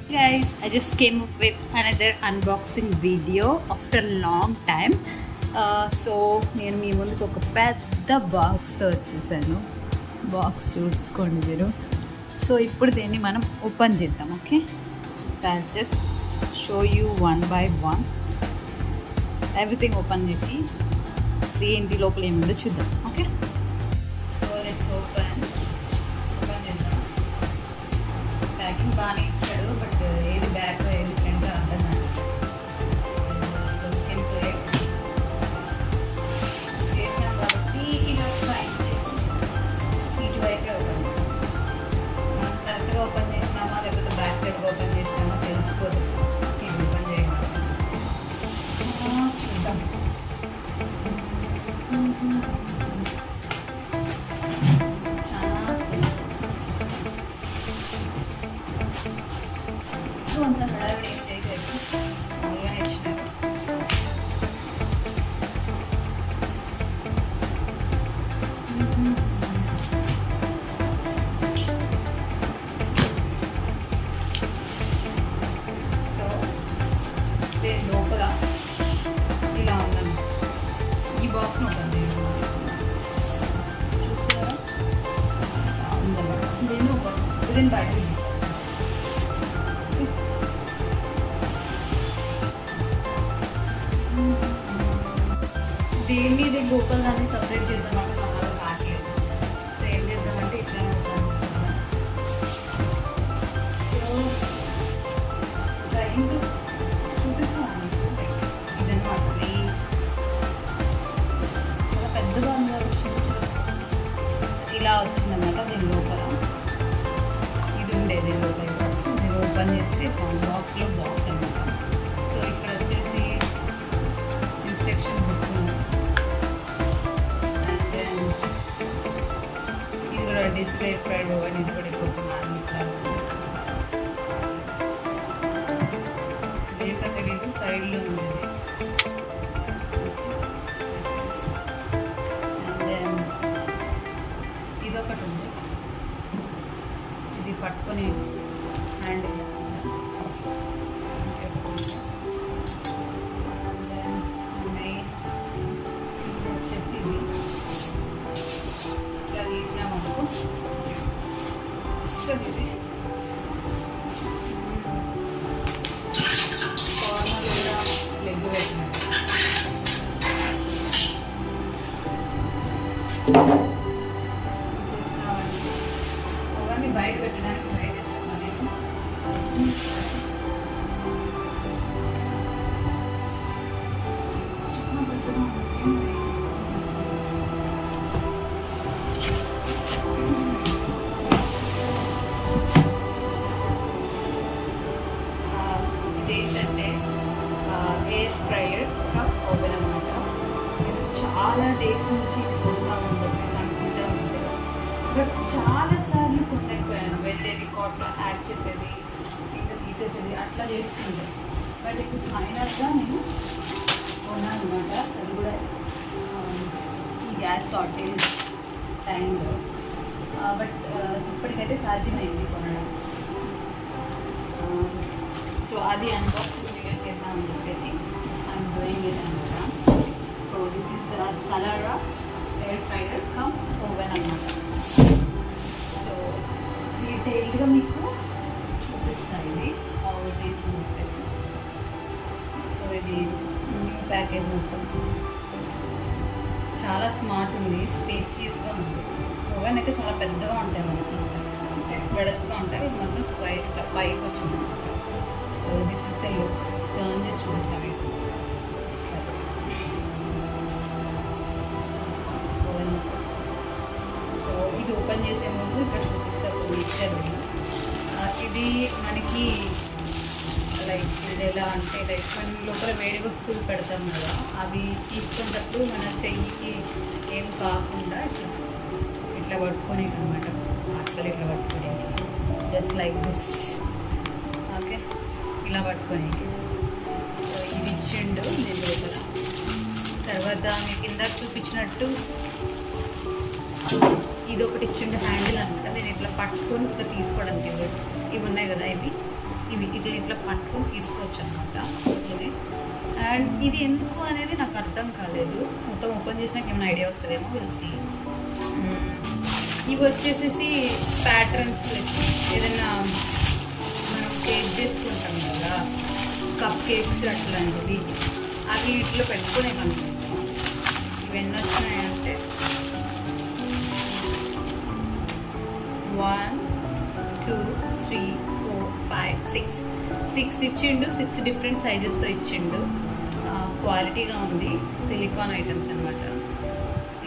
Guys, I just came up with another unboxing video after a long time. So నేను మీ ముందుకు ఒక పెద్ద బాక్స్తో వచ్చేసాను. బాక్స్ చూసుకోండి మీరు. సో ఇప్పుడు దీన్ని మనం ఓపెన్ చేద్దాం. Okay, so I just show you one by one everything open చేసి ఏంటి లోపల ఏముందో చూద్దాం. ఓకే, సో లెట్స్ ఓపెన్ చేద్దాం. ప్యాకింగ్ బాగానే ఇచ్చాడు, బట్ ఏది బ్యాక్ ఏది ఫ్రంట్ అర్థం కాదు. చేసినాం కాబట్టి ఇలా ట్రై చేసి ఇటువైపే ఓపెన్ చేద్దాం. మనం కరెక్ట్గా ఓపెన్ చేసినామా లేకపోతే బ్యాక్ సైడ్గా ఓపెన్ చేసినామా తెలిసిపోదు. ఇది ఓపెన్ చేయగలం చూద్దాం. అంత హడావిడి ఏం చేయలేదు, అలాగే ఇచ్చినారు. సో దీని లోపల ఇలా ఉందన్నమాట. ఈ బాక్స్ ఉంటుంది చూస్తున్నారా, ఉందన్నమాట. దీన్ని దీని బయట దీన్ని లోపల దాన్ని సపరేట్ చేద్దామంటే మళ్ళీ కావట్లేదు. సో ఏం చేద్దామంటే ఇట్లా సో ట్రైన్ చూపిస్తాను ఇదన్నమాట. చాలా పెద్దగా ఉంది, ఇలా వచ్చిందన్నమాట. దీని లోపల ఇది ఉండేది లోపల బాక్స్. నేను ఓపెన్ చేస్తే బాక్స్లో బాక్స్ అనమాట. సో ఇక్కడ వచ్చేసి ఇన్స్ట్రక్షన్ బుక్ ఉంది. డిస్ప్లే ఫ్రైడ్ ఓవెన్ ఇది కూడా ఎక్కుతున్నాను. ఏంటో తెలియదు, సైడ్లో ఉండేది. అండ్ దెన్ ఇదొకటి ఉంది, ఇది పట్టుకొని హ్యాండ్. వచ్చేసి ఇది ఇట్లా తీసినామనుకో ఇస్తుంది. ఇది కార్నర్ కూడా లెగ్ పెట్టినట్టు చేసినామంటే అవన్నీ బయట పెట్టడానికి ట్రై చేస్తున్నాను నేను. ఏంటంటే ఎయిర్ ఫ్రైయర్ ఓవెన్ అనమాట. చాలా డేస్ నుంచి ఇది కొంటామని చెప్పేసి అనుకుంటూ ఉంటాను, బట్ చాలాసార్లు కొనలేకపోయాను. వెళ్ళేది కార్ట్లో యాడ్ చేసేది, ఇంకా తీసేసేది, అట్లా చేస్తుండే. బట్ ఇప్పుడు ఫైనల్గా నేను కొన్నాను అనమాట. అది కూడా ఈ గ్యాస్ షార్టేజ్ టైంలో. బట్ ఇప్పటికైతే సాధ్యమైంది కొనడం. సో అది అన్బాక్సింగ్ వీడియో చేద్దామని చెప్పేసి ఐఎమ్ డూయింగ్ ఇట్ అనమాట. So this is Solara air fryer cum oven అనమాట. సో డీటెయిల్గా మీకు చూపిస్తాను ఇది హౌ ఇట్ ఈస్ అని చెప్పేసి. సో ఇది న్యూ ప్యాకేజ్ మొత్తం చాలా స్మార్ట్ ఉంది, స్పేసియస్గా ఉంది. ఓవెన్ అయితే చాలా పెద్దగా ఉంటాయి మనకి, అంటే వెడల్పుగా ఉంటాయి. ఇది మాత్రం స్క్వైర్ పైకి వచ్చింది. So this is the look. Turn చేసి చూపిస్తాను. సో ఇది ఓపెన్ చేసే ముందు ఇక్కడ చూపిస్తారు ఇచ్చారు. ఇది మనకి లైక్ ఇది ఎలా అంటే లైక్ మనం లోపల వేడి వస్తువులు పెడతాం కదా, అవి తీసుకున్నప్పుడు మన చెయ్యికి ఏం కాకుండా ఇట్లా ఇట్లా పట్టుకొని అనమాట. అట్లా ఇట్లా పట్టుకొని జస్ట్ లైక్ దిస్. ఓకే, ఇలా పట్టుకొని. సో ఇది ఇచ్చిండు దీని లోపల. తర్వాత మీకు ఇందాక చూపించినట్టు ఇది ఒకటి ఇచ్చిండు హ్యాండిల్ అనమాట. నేను ఇట్లా పట్టుకొని ఇట్లా తీసుకోవడానికి ఇవి ఉన్నాయి కదా, ఇవి ఇవి ఇట్లా ఇట్లా పట్టుకొని తీసుకోవచ్చు అనమాట. ఇది అండ్ ఇది ఎందుకు అనేది నాకు అర్థం కాలేదు. మొత్తం ఓపెన్ చేసినాక ఏమైనా ఐడియా వస్తుందేమో తెలిసి. ఇవి వచ్చేసేసి ప్యాటర్న్స్ ఏదైనా మనం కేక్ చేసుకుంటాం కదా, కప్ కేక్స్ అట్లాంటివి, అవి వీటిలో పెట్టుకునేమనుకుంటాం. ఇవి ఎన్ని వచ్చినాయంటే 1 2 3 4 5 6 ఇచ్చిండు. 6 డిఫరెంట్ సైజెస్తో ఇచ్చిండు. క్వాలిటీగా ఉంది. సిలికాన్ ఐటమ్స్ అనమాట.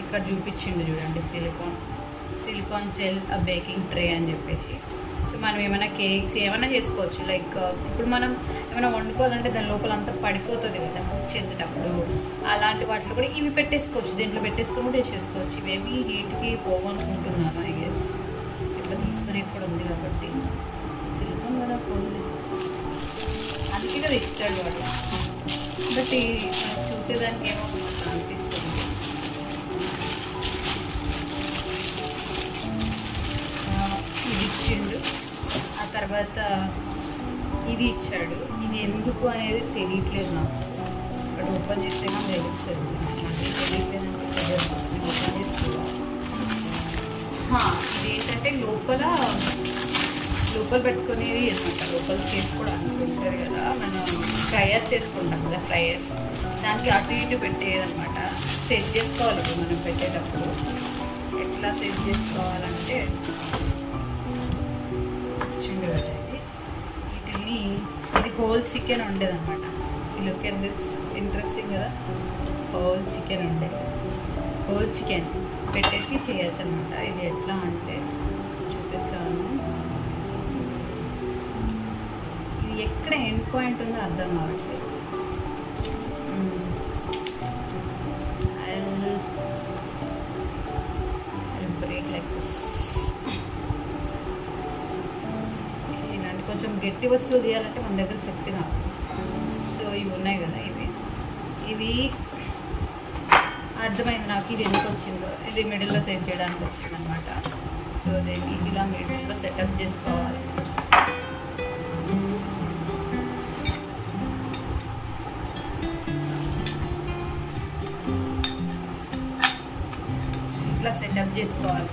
ఇక్కడ చూపించిండు చూడండి, సిలికాన్ జెల్ బేకింగ్ ట్రే అని చెప్పేసి. సో మనం ఏమైనా కేక్స్ ఏమైనా చేసుకోవచ్చు. లైక్ ఇప్పుడు మనం ఏమైనా వండుకోవాలంటే దాని లోపల అంతా పడిపోతుంది కదా కుక్ చేసేటప్పుడు, అలాంటి వాటిలో కూడా ఇవి పెట్టేసుకోవచ్చు. దీంట్లో పెట్టేసుకొని కూడా చేసుకోవచ్చు. ఇవేమి హీట్కి పోవనుకుంటున్నాను. ఐ గెస్ ఇట్లా తీసుకునే కూడా ఉంది కాబట్టి సిలికాన్ కూడా పోలేదు, అందుకే కదా ఇస్తాడు వాడు. బట్ చూసేదానికి ఏమో అనిపిస్తుంది. ఇది ఇచ్చిండు. ఆ తర్వాత ఇది ఇచ్చాడు. ఇది ఎందుకు అనేది తెలియట్లేదు నాకు. ఇక్కడ ఓపెన్ చేసేమో తెలుస్తుంది. అన్నీ తెలియట్లేదంటే ఓపెన్ చేసుకోవాలి. ఇది ఏంటంటే లోపల పెట్టుకునేది అనమాట. లోపల చేసుకోవడానికి ఉంటుంది కదా, మనం ఫ్రైయర్స్ చేసుకుంటాం కదా, ఫ్రైయర్స్ దానికి అటు ఇటు పెట్టేది అనమాట. సెట్ చేసుకోవాలి. ఇప్పుడు మనం పెట్టేటప్పుడు ఎట్లా సెట్ చేసుకోవాలంటే చిన్న వీటిని, ఇది హోల్ చికెన్ ఉండేదన్నమాట. లుక్ ఎట్ దిస్, ఇంట్రెస్టింగ్ కదా. హోల్ చికెన్ ఉండేది. హోల్ చికెన్ పెట్టేసి చేయొచ్చు అనమాట. ఇది ఎట్లా అంటే చూపిస్తాను. ఇది ఎక్కడ ఎండ్ పాయింట్ ఉందో అర్థం కావట్లేదు. Break like this. ఇలాంటి కొంచెం గట్టి వస్తువులు తీయాలంటే మన దగ్గర శక్తి కావాలి. సో ఇవి ఉన్నాయి కదా, ఇవి అర్థమైంది నాకు. ఇది ఎందుకు వచ్చిందో, ఇది మిడిల్లో సెట్ చేయడానికి వచ్చింది అనమాట. సో దీన్ని ఇలా మిడిల్లో సెటప్ చేసుకోవాలి. ఇట్లా సెటప్ చేసుకోవాలి.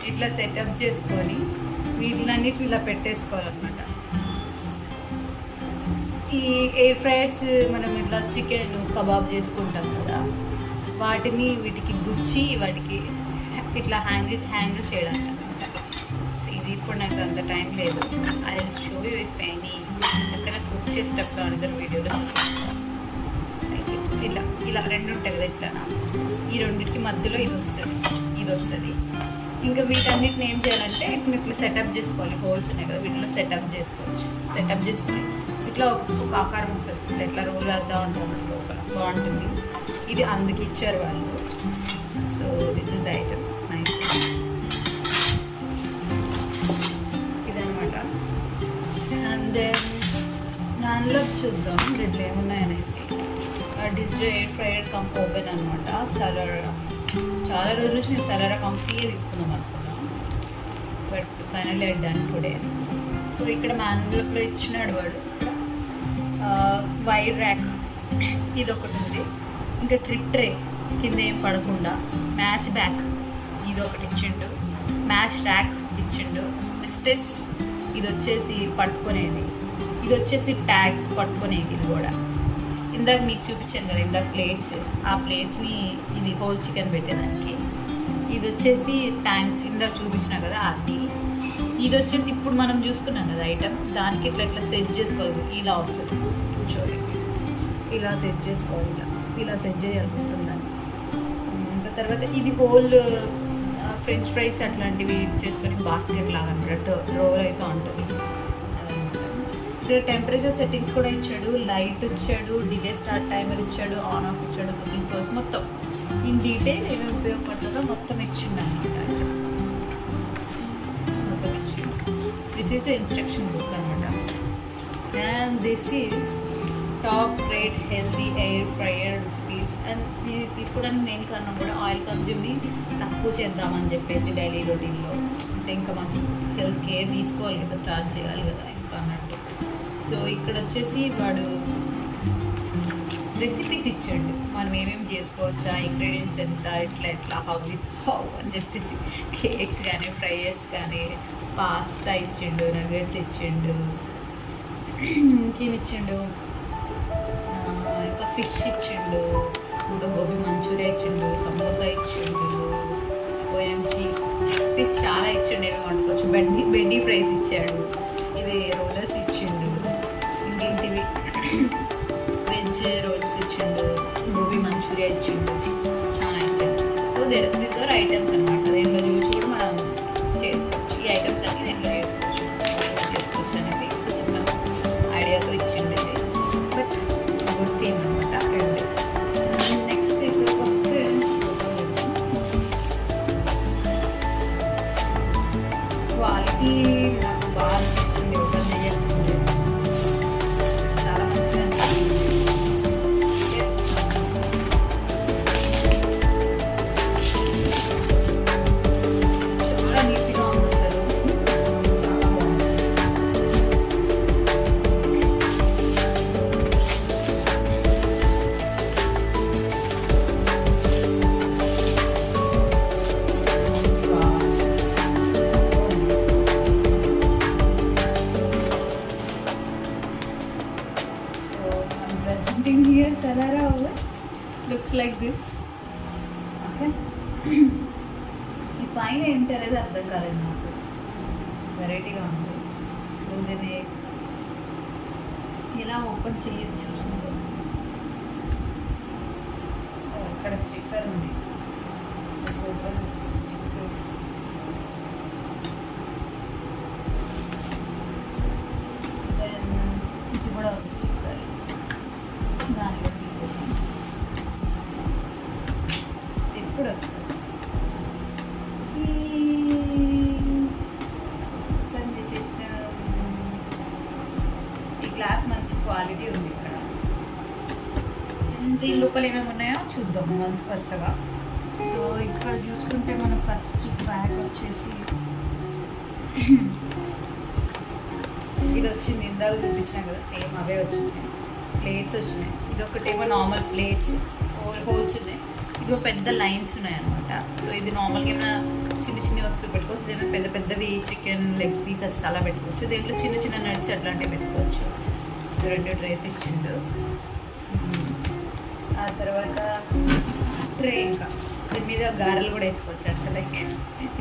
ఇట్లా సెటప్ చేసుకొని వీటిలన్నిటి ఇలా పెట్టేసుకోవాలన్నమాట. ఈ ఎయిర్ ఫ్రైయర్స్ మనం ఇట్లా చికెన్ కబాబ్ చేసుకుంటాం కదా, వాటిని వీటికి గుచ్చి వాటికి ఇట్లా హ్యాంగ్ చేయడానికి అనమాట. సో ఇది ఇప్పుడు నాకు అంత టైం లేదు. I will show you if any ఎక్కడైనా కుక్ చేసేటప్పుడు అందరు వీడియోలో ఇలా రెండు ఉంటాయి కదా, ఇట్లా ఈ రెండింటికి మధ్యలో ఇది వస్తుంది. ఇంకా వీటన్నిటిని ఏం చేయాలంటే ఇట్లా సెటప్ చేసుకోవాలి. హోల్స్ ఉన్నాయి కదా, వీటిలో సెటప్ చేసుకోవచ్చు. సెటప్ చేసుకొని ఇట్లా ఒక ఆకారం వస్తుంది. ఇట్లా రోల్ అవుతూ ఉంటుంది లోపల, బాగుంటుంది. ఇది అందుకు ఇచ్చారు వాళ్ళు. So this is the item. Nice. ఇదనమాట. అండ్ దెన్ దానిలో చూద్దాం దీంట్లో ఏమున్నాయనేసి. డిజిటల్ ఎయిర్ ఫ్రైయర్ కంప్ ఓపెన్ అనమాట. సలారా, చాలా రోజుల నుంచి నేను సలారా కంపెనీయే తీసుకుందాం అనుకున్నాను, but finally I done today. So ఇక్కడ మాన్యువల్లో ఇచ్చినాడు వాడు. వైర్ ర్యాక్ ఇది ఒకటి ఉంది. ఇంకా ట్రిక్ ట్రే కింద ఏం పడకుండా. మ్యాచ్ బ్యాక్ ఇది ఒకటి ఇచ్చిండు. మ్యాచ్ ర్యాక్ ఇచ్చిండు. మిస్టెస్ ఇది వచ్చేసి పట్టుకునేది. ఇది వచ్చేసి ట్యాగ్స్ పట్టుకునేది. ఇది కూడా ఇందాక మీకు చూపించాను కదా, ఇందాక ప్లేట్స్, ఆ ప్లేట్స్ని ఇది హోల్ చికెన్ పెట్టేదానికి. ఇది వచ్చేసి ట్యాంక్స్ ఇందాక చూపించిన కదా అది. ఇది వచ్చేసి ఇప్పుడు మనం చూసుకున్నాం కదా ఐటమ్, దానికి ఇట్లా సెట్ చేసుకోవాలి. ఇలా వస్తుంది చూడండి, ఇలా సెట్ చేసుకోవాలి. ఇలా సెట్ చేయగలుగుతుందని. ఇంకా తర్వాత ఇది హోల్ ఫ్రెంచ్ ఫ్రైస్ అట్లాంటివి చేసుకొని బాస్కెట్ లాగా అనమాట, రోల్ అయితే ఉంటుంది. ఇక్కడ టెంపరేచర్ సెట్టింగ్స్ కూడా ఇచ్చాడు. లైట్ ఇచ్చాడు, డిలే స్టార్ట్ టైమర్ ఇచ్చాడు, ఆన్ ఆఫ్ ఇచ్చాడు, కుకింగ్ ప్రాసెస్ మొత్తం ఇన్ డీటెయిల్ ఏమేమి ఉపయోగపడుతుందో మొత్తం ఇచ్చింది అనమాట. మొత్తం ఇచ్చింది. This is the instruction book అనమాట. And this is top rate healthy air fryer recipes. And నేను తీసుకోవడానికి మెయిన్ కారణం కూడా ఆయిల్ కన్జ్యూమ్ని తక్కువ చేద్దామని చెప్పేసి డైలీ రొటీన్లో. అంటే ఇంకా మంచి హెల్త్ కేర్ తీసుకోవాలి కదా, స్టార్ట్ చేయాలి కదా ఇంకా అన్నట్టు. సో ఇక్కడ వచ్చేసి వాడు రెసిపీస్ ఇచ్చాడు, మనం ఏమేమి చేసుకోవచ్చా, ఇంగ్రీడియంట్స్ ఎంత, ఎట్లా హౌ అని చెప్పేసి కేక్స్ కానీ ఫ్రైయర్స్ కానీ పాస్తా ఇచ్చిండు, నగెట్స్ ఇచ్చిండు, ఇంకేమి ఇచ్చిండు, ఇంకా ఫిష్ ఇచ్చిండు, ఇంకా గోబీ మంచూరియా ఇచ్చిండు, సమోసా ఇచ్చిండు, ఓఎంజీ రెసిపీస్ చాలా ఇచ్చిండు. ఏమేమి వండుకోవచ్చు, బెండీ ఫ్రైస్ ఇచ్చాడు, ఇది రోలర్స్ ఇచ్చిండు, ఇంకేంటివి వెజ్ రోల్స్ ఇచ్చిండు, గోబీ మంచూరియా ఇచ్చిండు, చాలా ఇచ్చిండు. సో దీస్ ఆర్ ఐటమ్స్ అనమాట. దీంట్లో చూసి కూడా మనం చేసుకోవచ్చు. ఈ ఐటమ్స్ అన్ని దీంట్లో చేసుకోవచ్చు అనేది ఒక చిన్న ఐడియాతో ఇచ్చిండు ఇది. బట్ గుడ్ థీమ్ అనమాట. అండ్ నెక్స్ట్ ఇక్కడికి వస్తే క్వాలిటీ నాకు బాగా అనిపిస్తుంది. ఓపెన్ చేయకుండా చాలా మంచిగా అనిపిస్తుంది. చాలా నీట్గా ఉంది అసలు, చాలా బాగుంది. Presenting here Sarara oven looks like this. Okay. ఈ పైన ఏంటి అనేది అర్థం కాలేదు నాకు, వెరైటీగా ఉంది. సో దీన్ని ఎలా ఓపెన్ చేయొచ్చు? ఇక్కడ స్టిక్కర్ ఉంది. Open sticker. ఇది కూడా ఉంది స్టిక్కర్, దానిలో తీసేసాం. ఎప్పుడు వస్తుంది ఈ గ్లాస్ మంచి క్వాలిటీ ఉంది. ఇక్కడ దీని లోపల ఏమేమి ఉన్నాయో చూద్దాం మంచి వరుసగా. సో ఇక్కడ చూసుకుంటే మనం ఫస్ట్ బ్యాగ్ వచ్చేసి ఇది వచ్చింది, ఇందాక చూపించినా కదా సేమ్ అవే వచ్చినాయి. ప్లేట్స్ వచ్చినాయి. ఇది ఒకటేమో నార్మల్ ప్లేట్స్, హోల్స్ ఉన్నాయి. ఇది పెద్ద లైన్స్ ఉన్నాయి అనమాట. సో ఇది నార్మల్గా ఏమైనా చిన్న చిన్న వస్తువులు పెట్టుకోవచ్చు, ఏమైనా పెద్ద పెద్దవి చికెన్ లెగ్ పీసెస్ అలా పెట్టుకోవచ్చు. దీంట్లో చిన్న చిన్న నట్స్ అట్లాంటివి పెట్టుకోవచ్చు. సో 2 ట్రేస్ ఇచ్చిండు. ఆ తర్వాత ట్రే, ఇంకా దీని మీద గారెలు కూడా వేసుకోవచ్చు. అంటే లైక్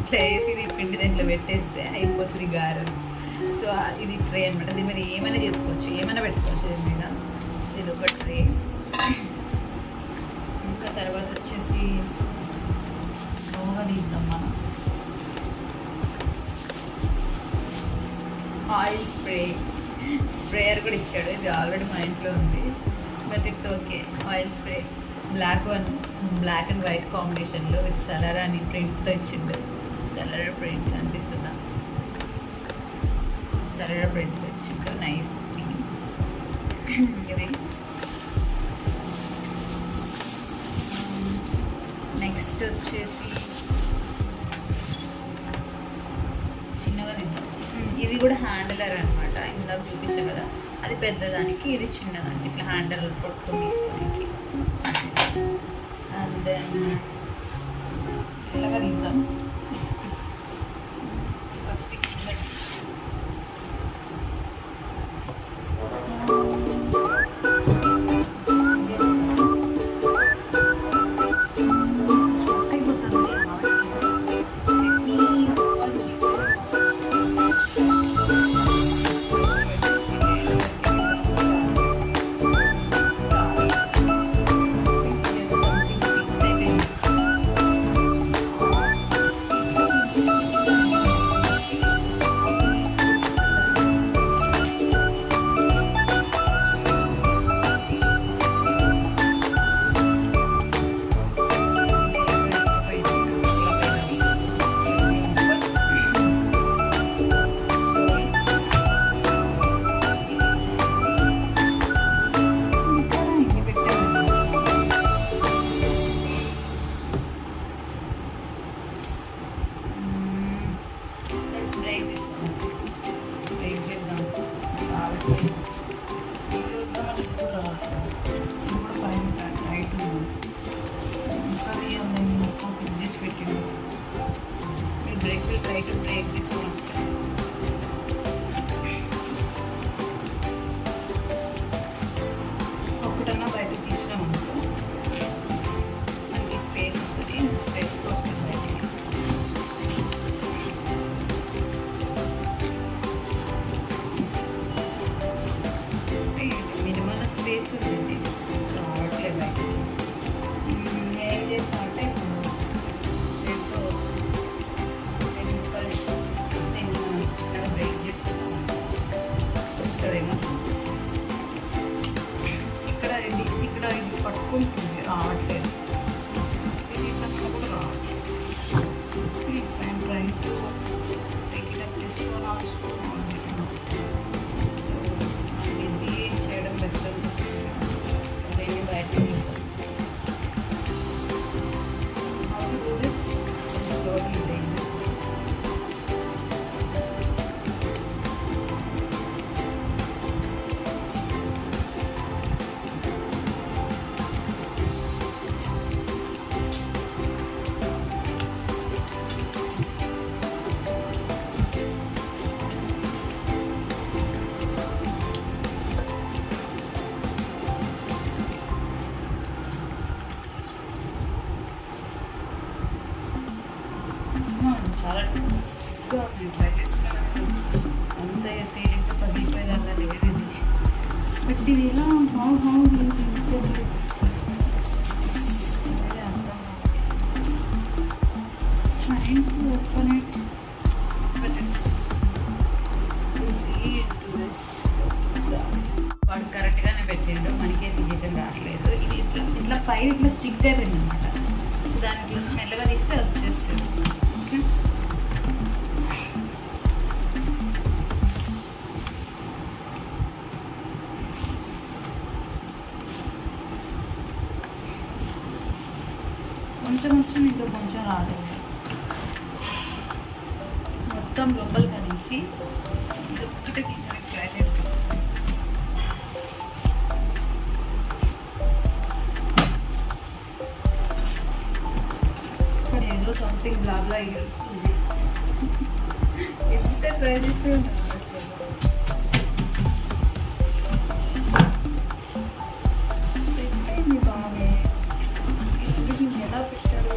ఇట్లా వేసి ఇది పిండి దీంట్లో పెట్టేస్తే అయిపోతుంది గారెలు. సో ఇది ట్రే అనమాట. దీని మీద ఏమైనా చేసుకోవచ్చు, ఏమైనా పెట్టుకోవచ్చు దీని మీద. సో ఇది ఒక ట్రే. ఇంకా తర్వాత వచ్చేసి స్లోగా తీద్దాం మనం. ఆయిల్ స్ప్రేయర్ కూడా ఇచ్చాడు. ఇది ఆల్రెడీ మా ఇంట్లో ఉంది, but it's okay. Oil spray black and white కాంబినేషన్లో విత్ సలారా అని ప్రింట్తో ఇచ్చిండు. సలారా ప్రింట్ కనిపిస్తుందా? సలారా ప్రింట్తో ఇచ్చిండు. నైస్. ఇది నెక్స్ట్ వచ్చేసి చిన్నగా తిందాం. ఇది కూడా హ్యాండిలర్ అనమాట. ఇందాక చూపించాం కదా, అది పెద్దదానికి, ఇది చిన్నదానికి. ఇట్లా హ్యాండిల్ పట్టుకొని తీసుకోడానికి. అండ్ దెన్ ఇలాగా తిందాం. ఫస్ట్ టైట్ ఇంకా మొత్తం ఫిక్స్ చేసి పెట్టిండు. మీరు బ్రేక్ టైట్ బ్రేక్ తీసుకోవాలి. ఒకటన్నా బయట తీసినాం అనుకో మనకి స్పేస్ వస్తుంది, స్పేస్ వస్తుంది బయటికి. మినిమల్ స్పేస్ ఉంది, రావట్లేదు బయటికి. ఏం చేస్తా అంటే దీంతో దీన్ని మనం చిన్నగా బ్రేక్ చేసుకుంటాం వస్తుందేమో. ఇక్కడ ఇది పట్టుకుంటుంది, రావట్లేదు. ఇది ఇట్లా కూడా రావట్లేదు. I'm trying to take it up this one also. So మనకి ఇది చేయడం బెస్ట్ అనిపిస్తుంది. దీన్ని బయటకు how to do this slowly doing this. చాలా స్ట్రిక్ట్గా నేను ట్రై చేస్తున్నాను. అంత తేలిక పగిలిపోయేది అలా లేదు. బట్ ఇది ఎలా how trying to open it, but it's easy to this. వాడు కరెక్ట్గానే పెట్టిండు, మనకే తీయటం రావట్లేదు. ఇది ఇట్లా పైన ఇట్లా స్టిక్ అయిపోయింది అనమాట. సో దాన్ని ఇట్లా మెల్లగా తీస్తే వచ్చేస్తుంది. ఓకే, కొంచెం ఇంకా కొంచెం రాలేదు. మొత్తం లోపల కలిసి ఇది ఒక్కటే ట్రై చేస్తాం. ఇక్కడ ఏదో సంథింగ్ బ్లాబ్లా ఇరుక్కుంది. ఎంత ట్రై చేస్తూ ఎలా పెట్టాడు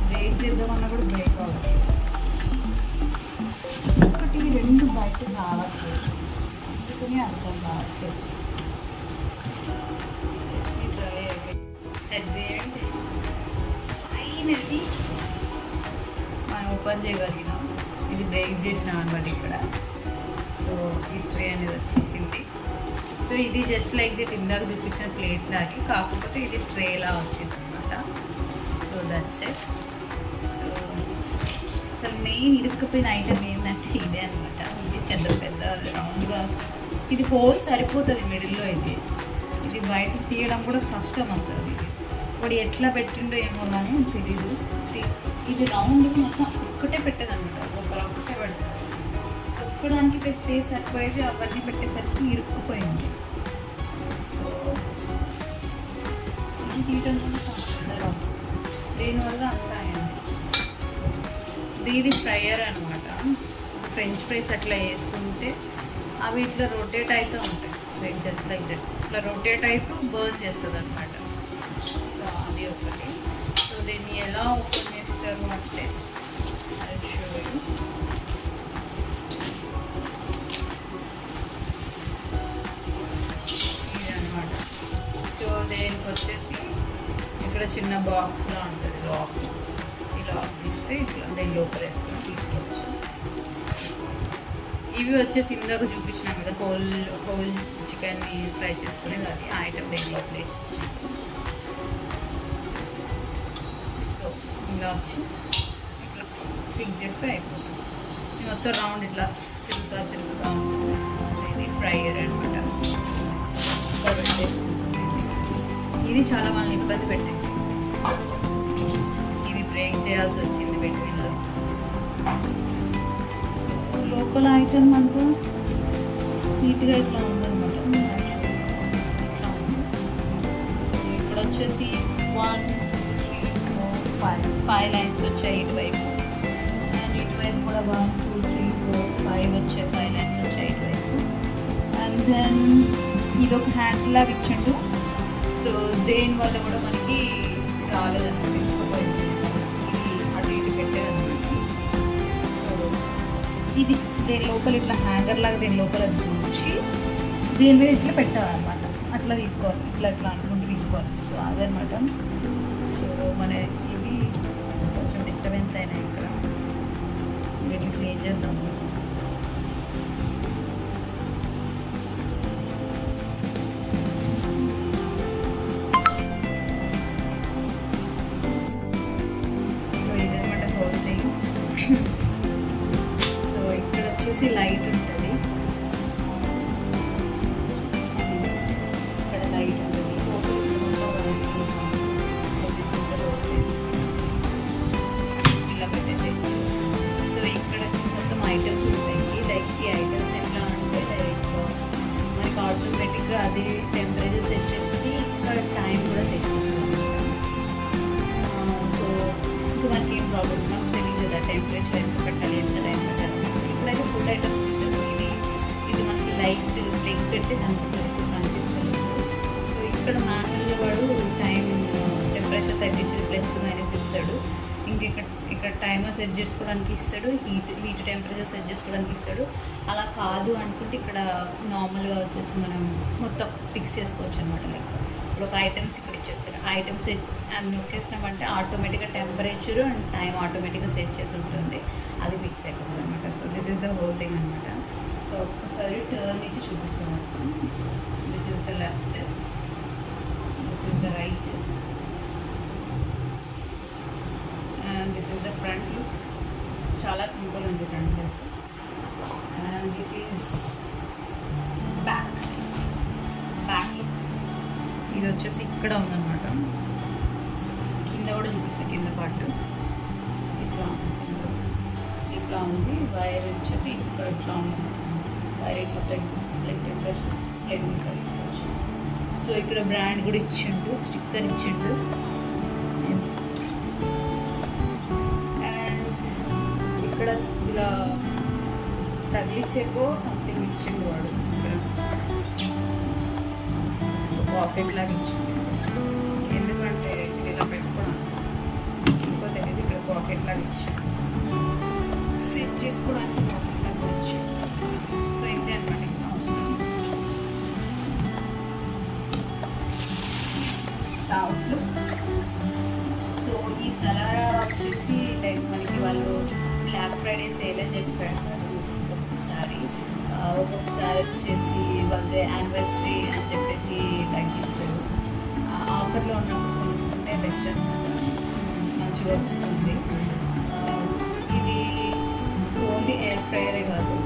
బ్రేక్ చేద్దామన్నా కూడా బ్రేక్ అవ్వట్లేదు. ఒకటి రెండు బయట రావట్లేదు, అందుకని అర్థం కావట్లేదు. ఫైనల్లీ మనం ఓపెన్ చేయగలిగినాం. ఇది బ్రేక్ చేసినాం అనమాట ఇక్కడ. సో ఈ ట్రే అనేది వచ్చేసింది. సో ఇది జస్ట్ లైక్ ది ఇందాక చూపించిన ప్లేట్ లాగే, కాకపోతే ఇది ట్రేలా వచ్చింది అనమాట. So that's it. సో అసలు మెయిన్ ఇరుక్కుపోయిన ఐటమ్ ఏంటంటే ఇదే అనమాట. ఇది పెద్ద రౌండ్గా, ఇది హోల్ సరిపోతుంది మిడిల్లో. ఇది బయట తీయడం కూడా కష్టం అసలు. వాడు ఎట్లా పెట్టిండో ఏమో కానీ తెలీదు. ఇది రౌండ్కి మొత్తం ఒక్కటే పెట్టేది అనమాట, లోపల ఒక్కటే పెడతాడు. ఒక్కడానికి స్పేస్ సరిపోయేది, అవన్నీ పెట్టేసరికి ఇరుక్కుపోయింది. సో ఇది తీయడం కూడా చాలా దీనివల్ల అంతా అయింది. ఇది ఫ్రైయర్ అనమాట. ఫ్రెంచ్ ఫ్రైస్ అట్లా వేసుకుంటే అవి ఇట్లా రొటేట్ అవుతూ ఉంటాయి, జస్ట్ లైక్ దట్. ఇట్లా రొటేట్ అవుతూ బర్న్ చేస్తుంది అనమాట. సో అది ఒకటి. సో దీన్ని ఎలా ఓపెన్ చేస్తారు అంటే అది షో యూ. ఇది అనమాట. సో దేనికి వచ్చేసి ఇక్కడ చిన్న బాక్స్లా ఉంటుంది లాక్. ఈ లాక్ తీస్తే ఇట్లా దీని లోపల వేసుకొని తీసుకోవచ్చు. ఇవి వచ్చేసి ఇందాక చూపించినాం కదా, హోల్ చికెన్ని ఫ్రై చేసుకునేది, అది ఆ ఐటమ్ దేని లోపల వేసి. సో ఇలా వచ్చి ఇట్లా పిక్ చేస్తే అయిపోతుంది. మొత్తం రౌండ్ ఇట్లా తిరుగుతూ ఉంటుంది. ఇది ఫ్రైయర్ అనమాట. ఇది చాలా వాళ్ళని ఇబ్బంది పెట్టేసి ఇది బ్రేక్ చేయాల్సి వచ్చింది బెడ్విన్లో. సో లోపల లోపల ఐటమ్ మనకు నీట్గా ఇట్లా ఉందన్నమాట. ఇట్లా ఉంది. ఇక్కడ వచ్చేసి 1 2 3 4 5 లైన్స్ వచ్చాయి ఇటువైపు. అండ్ ఇటువైపు కూడా 1 2 3 4 5 వచ్చాయి, 5 లైన్స్ వచ్చాయి ఇటువైపు. అండ్ దెన్ ఇది ఒక హ్యాండ్ లాగా ఇచ్చిండు. సో దేనివల్ల కూడా మనకి రాలేదన్నమాట, ఇంచుకోపోయింది. ఇది అటు ఇటు పెట్టేదన్నమాట. సో ఇది దీని లోపల ఇట్లా హ్యాంగర్ లాగా దీని లోపల దూచి దీని మీద ఇట్లా పెట్టాలన్నమాట. అట్లా తీసుకోవాలి, ఇట్లా ఇట్లా అనుకుంటూ తీసుకోవాలి. సో అదనమాట. సో మన ఇవి కొంచెం డిస్టర్బెన్స్ అయినాయి ఇక్కడ, వీటిని క్లీన్ చేద్దాము. సో ఇదనమాట హోల్ థింగ్. సో ఇక్కడ వచ్చేసి లైట్ ఉంటుంది, ఇక్కడ లైట్ ఉంటుంది. ఇలా పెట్టేసేయచ్చు. సో ఇక్కడ వచ్చేసి మొత్తం ఐటమ్స్ ఉంటాయి. లైక్ ఈ ఐటమ్స్ ఎట్లా అంటే లైక్ మనకి ఆటోమేటిక్గా అది టెంపరేచర్ సెట్ చేస్తుంది, ఇక్కడ టైం కూడా సెట్ చేస్తుంది. సో ఇంకా మనకి ఏం ప్రాబ్లమ్ నాకు తెలియదు కదా, టెంపరేచర్ ఎంత పెట్టాలి, ఎంత టైం పెట్టాలి. ఇప్పుడైతే ఫుడ్ ఐటమ్స్ ఇస్తుంది. ఇది మనకి లైట్ ప్లేట్ పెడితే కనిపిస్తుంది, కనిపిస్తుంది. సో ఇక్కడ మాన్యువల్గా వాడు టైం టెంపరేచర్ తగ్గించేది +- ఇస్తాడు. ఇక్కడ టైమర్ సెట్ చేసుకోవడానికి ఇస్తాడు, హీట్ టెంపరేచర్ సెట్ చేసుకోవడానికి ఇస్తాడు. అలా కాదు అనుకుంటే ఇక్కడ నార్మల్గా వచ్చేసి మనం మొత్తం ఫిక్స్ చేసుకోవచ్చు అనమాట. లైక్ ఇప్పుడు ఒక ఐటమ్స్ ఇక్కడ ఇచ్చేస్తాడు, ఐటమ్స్ అది నొక్కేసినామంటే ఆటోమేటిక్గా టెంపరేచర్ అండ్ టైం ఆటోమేటిక్గా సెట్ చేసి ఉంటుంది, అది ఫిక్స్ అయిపోతుంది అనమాట. So this is the whole thing అనమాట. సో ఒకసారి టర్న్ నుంచి చూపిస్తాను. This is the left, this is the right, and this is the front look. చాలా సింపుల్ ఉంది front look. And this is back look. ఇది వచ్చేసి ఇక్కడ ఉందన్నమాట. సో కింద కూడా చూపిస్తాను, కింద పార్ట్ ఇట్లా ఉంది. వైర్ వచ్చేసి ఇక్కడ ఇట్లా ఉంది, వైర్ ఇట్లా ప్లగ్ తీసుకోవచ్చు. సో ఇక్కడ బ్రాండ్ కూడా ఇచ్చిండు, స్టిక్కర్ ఇచ్చిండు. ఇక్కడ ఇలా తగిలిచేకో సంథింగ్ ఇచ్చిండు వాడు. ఇక్కడ పాకెట్ లాగా ఇచ్చిండు, ఎందుకంటే ఇలా పెట్టుకోవడానికి ఇంకో తెలియదు. ఇక్కడ పాకెట్ లాగా ఇచ్చిండు, సెట్ చేసుకోవడానికి పాకెట్ లాగా ఇచ్చిండు. సో ఇంతే అనమాట. అవుట్లు. సో ఈ సలారా వచ్చేసి లైక్ మనకి వాళ్ళు బ్లాక్ ఫ్రైడే సేల్ అని చెప్పి పెడతారు ఒక్కొక్కసారి వచ్చేసి వాళ్ళ యానివర్సరీ అని చెప్పేసి తగ్గిస్తారు. ఆఫర్లో ఉన్నప్పుడు కొనుక్కుంటే బెస్ట్ అనమాట, మంచిగా వస్తుంది. ఇది ఓన్లీ ఎయిర్ ఫ్రైయరే కాదు,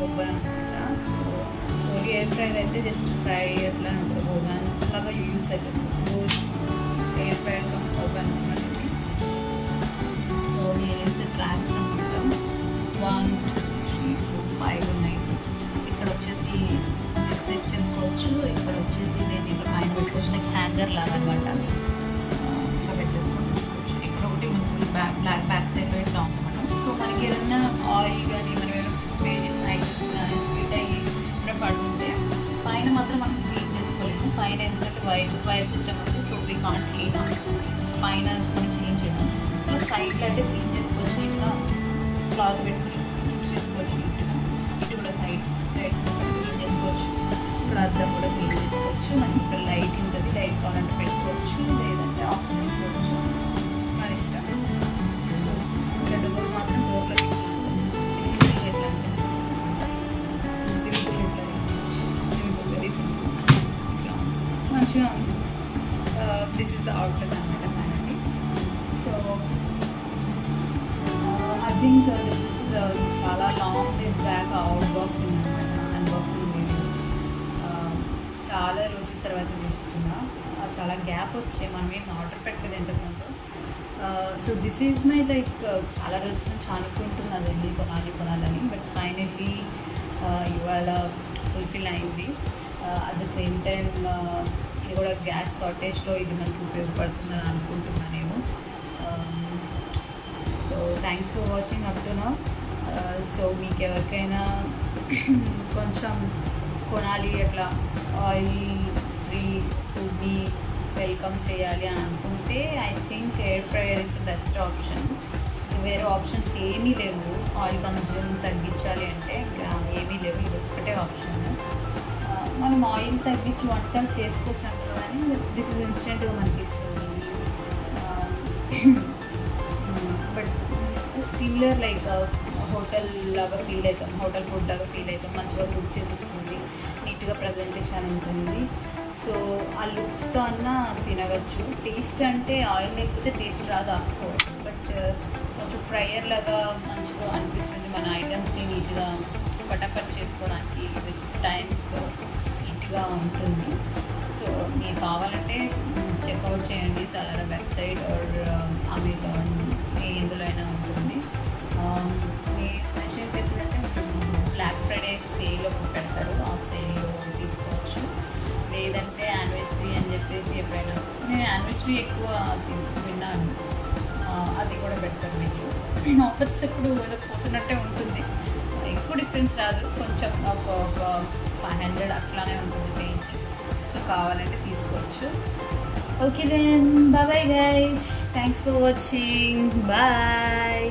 ఓపెన్ అనమాట. సో ఓన్లీ ఎయిర్ ఫ్రైయర్ అయితే జస్ట్ ఫ్రై అట్లా ఉంటుంది, ఓవెన్ లాగా యూస్ అవుతుంది. ఎయిర్ ఫ్రైయర్ ఓపెన్ అనమాట. సో నేను వేస్తే ట్రాక్స్ అనమాట 1 2 3 4 5 ఉన్నాయి. ఇక్కడ వచ్చేసి సెట్ చేసుకోవచ్చు. ఇక్కడ వచ్చేసి నేను ఇక్కడ పైన పెట్టుకోవచ్చు, లైక్ హ్యాంగర్ లాగా అనమాట. ఇక్కడ పెట్టేసుకోవచ్చు. ఇక్కడ ఒకటి మనకి బ్యాక్ సైడ్లో ఇట్లా ఉందన్నమాట. సో మనకి ఏదైనా ఆయిల్ కానీ మనం ఏమైనా స్ప్రే చేసిన ఐటమ్స్ కానీ స్వీట్ అయ్యి ఇక్కడ పడుతుంటే పైన మాత్రం మనం క్లీన్ చేసుకోలేము. పైన ఎందుకంటే వైర్ సిస్టమ్ ఉంది. సో వీ కాంట్ క్లీన్ పైన మనం క్లీన్ చేయడం. సో సైడ్లో అయితే క్లీన్ చేసుకోవచ్చు, ఇట్లా క్లాత్ పెట్టుకుని యూజ్ చేసుకోవచ్చు. ఇటు కూడా సైడ్ క్లీన్ చేసుకోవచ్చు. ఇక్కడ అద్దం కూడా క్లీన్ చేసుకోవచ్చు. మనకి ఇక్కడ లైట్ ఉంటుంది, లైట్ కావాలంటే పెట్టుకోవచ్చు, లేదంటే ఆఫ్ చేసుకోవచ్చు, మన ఇష్టం. సో ఇక్కడ డోర్ మాత్రం డోర్లో సింపుల్ ఎట్లా అంటే సింపుల్ ఇట్లా తీసుకోవచ్చు. Simple, very simple. ఇట్లా మంచిగా ఉంది. దిస్ ఈస్ ద అవుట్లుక్ అనమాట మనకి. సో ఐ థింక్ చాలా long days back out boxing అనమాట, అన్బాక్సింగ్ వీడియో చాలా రోజుల తర్వాత చేస్తున్నా. చాలా గ్యాప్ వచ్చే మనం ఏం ఆర్డర్ పెట్టలేదు ఎంతకుంటూ. So this is my like చాలా రోజుల నుంచి అనుకుంటున్నా అది కొనాలని. బట్ ఫైనల్లీ ఇవాళ ఫుల్ఫిల్ అయింది. అట్ ద సేమ్ టైం ఇది కూడా గ్యాస్ షార్టేజ్లో ఇది మనకు ఉపయోగపడుతుందని అనుకుంటున్నాను నేను. So thanks for watching up to now. So మీకు ఎవరికైనా కొంచెం కొనాలి అట్లా ఆయిల్ ఫ్రీ ఫుడ్ని వెల్కమ్ చేయాలి అని అనుకుంటే I think air fryer is the best option. వేరే ఆప్షన్స్ ఏమీ లేవు. ఆయిల్ కన్జ్యూమ్ తగ్గించాలి అంటే ఏమీ లేవు, ఇది ఒక్కటే ఆప్షన్. మనం ఆయిల్ తగ్గించి వంటలు చేసుకోవచ్చు అంటారు కానీ దిస్ ఇస్ ఇన్స్టెంట్గా మనకి ఇస్తుంది. బట్ సిమిలర్ లైక్ హోటల్ లాగా ఫీల్ అవుతాం, హోటల్ ఫుడ్ లాగా ఫీల్ అవుతాం. మంచిగా కుక్ చేసిస్తుంది, నీట్గా ప్రజెంటేషన్ ఉంటుంది. సో ఆ లుక్స్తో అన్నా తినవచ్చు. టేస్ట్ అంటే ఆయిల్ లేకపోతే టేస్ట్ రాదు ఆఫ్కోర్స్, బట్ కొంచెం ఫ్రైయర్ లాగా మంచిగా అనిపిస్తుంది. మన ఐటమ్స్ని నీట్గా పటాపట్ చేసుకోవడానికి విత్ టైమ్స్తో నీట్గా ఉంటుంది. సో మీరు కావాలంటే చెక్అవుట్ చేయండి సలారా వెబ్సైట్ ఆర్ అమెజాన్, ఎందులో అయినా ఉంటుంది. మీ సజెషన్ చేసిందంటే బ్లాక్ ఫ్రైడే సేల్ ఒకటి పెడతారు, ఆ సేల్లో తీసుకోవచ్చు. లేదంటే యానివర్సరీ అని చెప్పేసి ఎప్పుడైనా, నేను యానివర్సరీ ఎక్కువ విన్నాను, అది కూడా పెడతారు మీకు. ఆఫర్స్ ఇప్పుడు ఏదో పోతున్నట్టే ఉంటుంది, ఎక్కువ డిఫరెన్స్ రాదు, కొంచెం ఒక 500 అట్లానే ఉంటుంది సేమ్. సో కావాలంటే తీసుకోవచ్చు. Okay then bye guys, thanks for watching, bye.